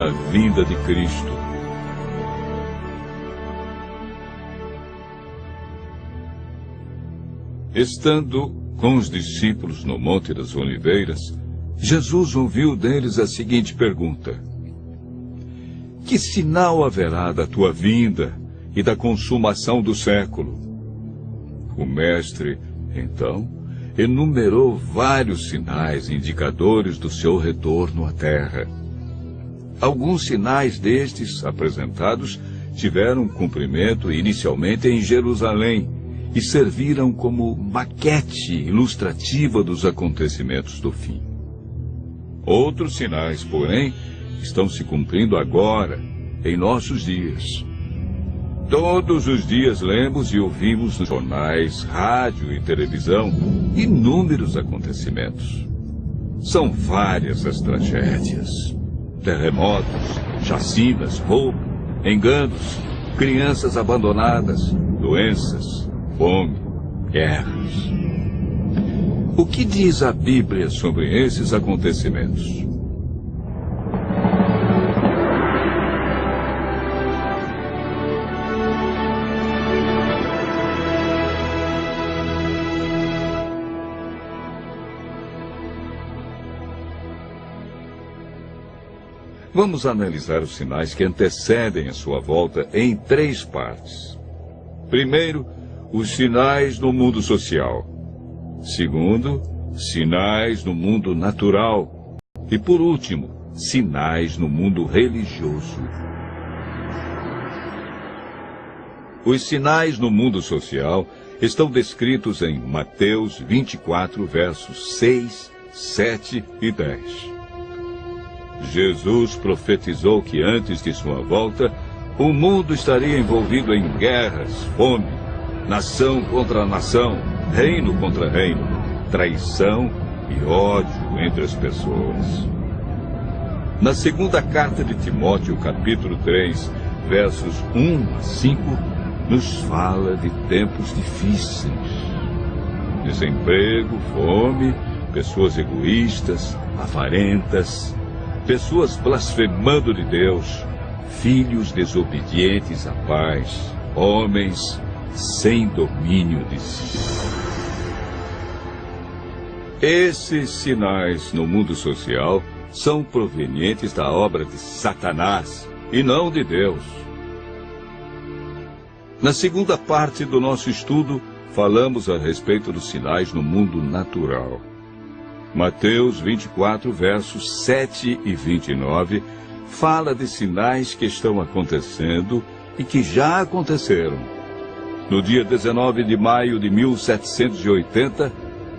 a vinda de Cristo. Estando com os discípulos no Monte das Oliveiras, Jesus ouviu deles a seguinte pergunta: que sinal haverá da tua vinda e da consumação do século? O mestre, então, enumerou vários sinais indicadores do seu retorno à terra. Alguns sinais destes apresentados tiveram cumprimento inicialmente em Jerusalém e serviram como maquete ilustrativa dos acontecimentos do fim. Outros sinais, porém, estão se cumprindo agora, em nossos dias. Todos os dias lemos e ouvimos nos jornais, rádio e televisão inúmeros acontecimentos. São várias as tragédias: terremotos, chacinas, roubo, enganos, crianças abandonadas, doenças, fome, guerras. O que diz a Bíblia sobre esses acontecimentos? Vamos analisar os sinais que antecedem a sua volta em 3 partes. Primeiro, os sinais no mundo social. Segundo, sinais no mundo natural. E por último, sinais no mundo religioso. Os sinais no mundo social estão descritos em Mateus 24, versos 6, 7 e 10. Jesus profetizou que antes de sua volta, o mundo estaria envolvido em guerras, fome, nação contra nação, reino contra reino, traição e ódio entre as pessoas. Na segunda carta de Timóteo, capítulo 3, versos 1 a 5, nos fala de tempos difíceis. Desemprego, fome, pessoas egoístas, avarentas, pessoas blasfemando de Deus, filhos desobedientes à paz, homens sem domínio de si. Esses sinais no mundo social são provenientes da obra de Satanás e não de Deus. Na segunda parte do nosso estudo, falamos a respeito dos sinais no mundo natural. Mateus 24, versos 7 e 29, fala de sinais que estão acontecendo e que já aconteceram. No dia 19 de maio de 1780,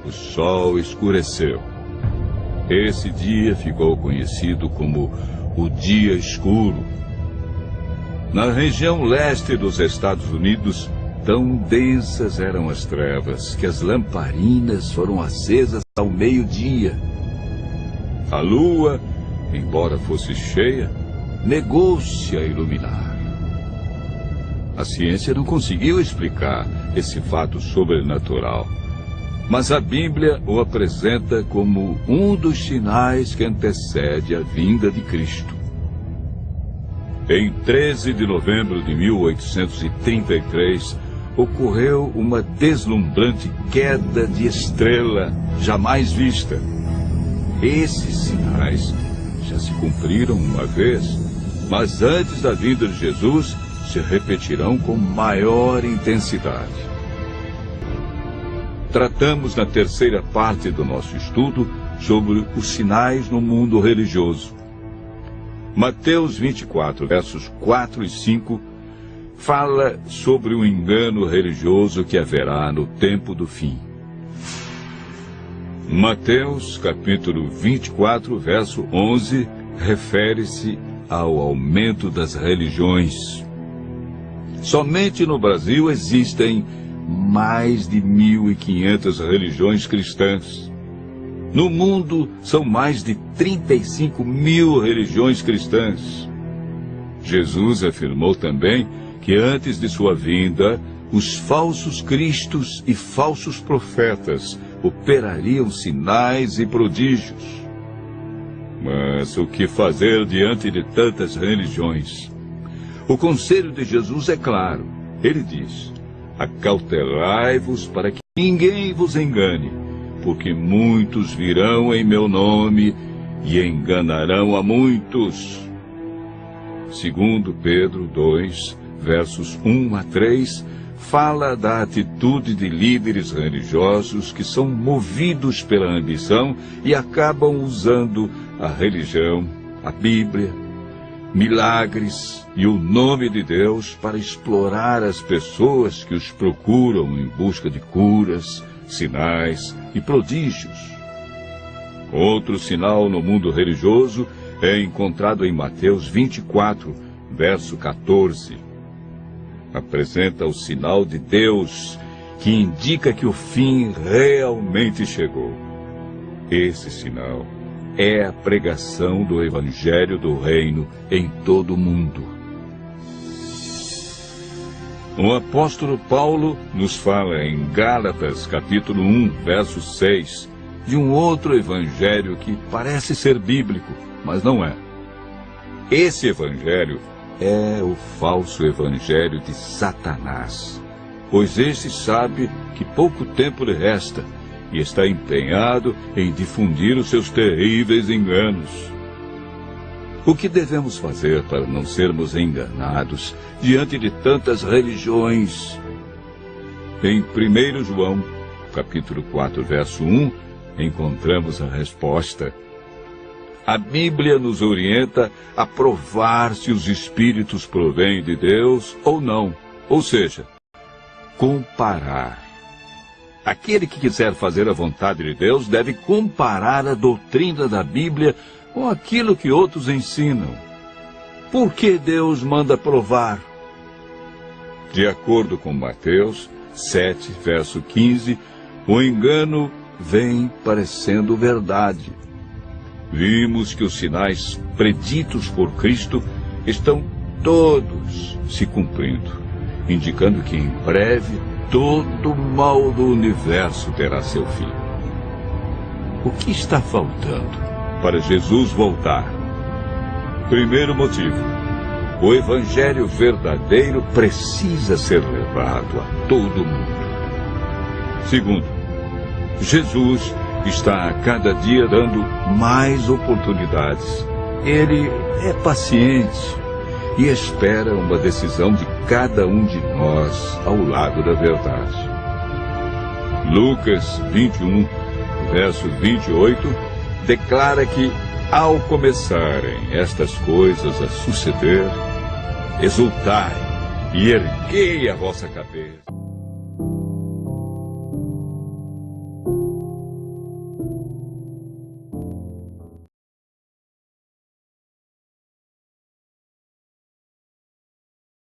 o sol escureceu. Esse dia ficou conhecido como o Dia Escuro. Na região leste dos Estados Unidos, tão densas eram as trevas que as lamparinas foram acesas ao meio-dia. A lua, embora fosse cheia, negou-se a iluminar. A ciência não conseguiu explicar esse fato sobrenatural, mas a Bíblia o apresenta como um dos sinais que antecede a vinda de Cristo. Em 13 de novembro de 1833, ocorreu uma deslumbrante queda de estrela jamais vista. Esses sinais já se cumpriram uma vez, mas antes da vinda de Jesus se repetirão com maior intensidade. Tratamos na terceira parte do nosso estudo sobre os sinais no mundo religioso. Mateus 24, versos 4 e 5, fala sobre o engano religioso que haverá no tempo do fim. Mateus, capítulo 24, verso 11, refere-se ao aumento das religiões. Somente no Brasil existem mais de 1.500 religiões cristãs. No mundo, são mais de 35.000 religiões cristãs. Jesus afirmou também que antes de sua vinda, os falsos cristos e falsos profetas operariam sinais e prodígios. Mas o que fazer diante de tantas religiões? O conselho de Jesus é claro. Ele diz: acautelai-vos para que ninguém vos engane, porque muitos virão em meu nome e enganarão a muitos. Segundo Pedro 2, versos 1 a 3, fala da atitude de líderes religiosos que são movidos pela ambição e acabam usando a religião, a Bíblia, milagres e o nome de Deus para explorar as pessoas que os procuram em busca de curas, sinais e prodígios. Outro sinal no mundo religioso é encontrado em Mateus 24, verso 14. Apresenta o sinal de Deus que indica que o fim realmente chegou. Esse sinal é a pregação do Evangelho do Reino em todo o mundo. O apóstolo Paulo nos fala em Gálatas, capítulo 1, verso 6, de um outro evangelho que parece ser bíblico, mas não é. Esse evangelho é o falso evangelho de Satanás, pois este sabe que pouco tempo lhe resta e está empenhado em difundir os seus terríveis enganos. O que devemos fazer para não sermos enganados diante de tantas religiões? Em 1 João, capítulo 4, verso 1, encontramos a resposta. A Bíblia nos orienta a provar se os espíritos provêm de Deus ou não, ou seja, comparar. Aquele que quiser fazer a vontade de Deus deve comparar a doutrina da Bíblia com aquilo que outros ensinam. Por que Deus manda provar? De acordo com Mateus 7, verso 15, o engano vem parecendo verdade. Vimos que os sinais preditos por Cristo estão todos se cumprindo, indicando que em breve todo o mal do universo terá seu fim. O que está faltando para Jesus voltar? Primeiro motivo: o Evangelho verdadeiro precisa ser levado a todo mundo. Segundo, Jesus está a cada dia dando mais oportunidades. Ele é paciente e espera uma decisão de cada um de nós ao lado da verdade. Lucas 21, verso 28, declara que, ao começarem estas coisas a suceder, exultai e erguei a vossa cabeça.